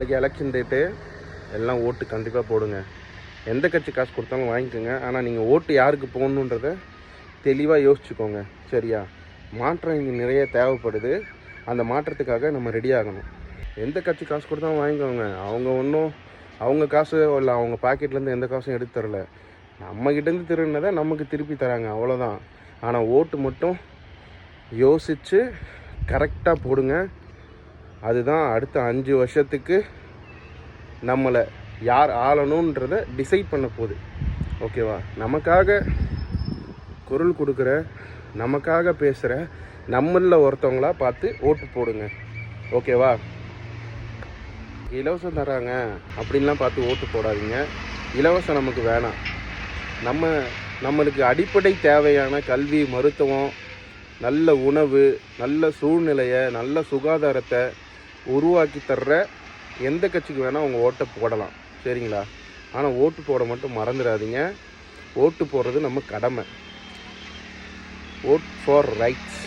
இன்றைக்கி election date, எல்லாம் ஓட்டு கண்டிப்பாக போடுங்க. எந்த கட்சி காசு கொடுத்தாலும் வாங்கிக்கோங்க. ஆனால் நீங்கள் ஓட்டு யாருக்கு போடணுன்றத தெளிவாக யோசிச்சுக்கோங்க. சரியா? மாற்றம் இங்கே நிறைய தேவைப்படுது. அந்த மாற்றத்துக்காக நம்ம ரெடி ஆகணும். எந்த கட்சி காசு கொடுத்தாலும் வாங்கிக்கோங்க. அவங்க காசு இல்லை, அவங்க பாக்கெட்லேருந்து எந்த காசும் எடுத்து தரல. நம்மக்கிட்டேருந்து திருடினதை நமக்கு திருப்பி தராங்க, அவ்வளோதான். ஆனால் ஓட்டு மட்டும் யோசித்து கரெக்டாக போடுங்க. அதுதான் அடுத்த 5 வருஷத்துக்கு நம்மளை யார் ஆளணுன்றதை டிசைட் பண்ண போகுது. ஓகேவா? நமக்காக குரல் கொடுக்குற, நமக்காக பேசுகிற நம்மளில் ஒருத்தவங்களா பார்த்து ஓட்டு போடுங்க. ஓகேவா? இலவசம் தராங்க அப்படின்லாம் பார்த்து ஓட்டு போடாதீங்க. இலவசம் நமக்கு வேணாம். நம்மளுக்கு அடிப்படை தேவையான கல்வி, மருத்துவம், நல்ல உணவு, நல்ல சூழ்நிலையை, நல்ல சுகாதாரத்தை உருவாக்கி தர்ற எந்த கட்சிக்கு வேணால் அவங்க ஓட்டை போடலாம். சரிங்களா? ஆனால் ஓட்டு போட மட்டும் மறந்துடாதீங்க. ஓட்டு போடுறது நம்ம கடமை. Vote for rights.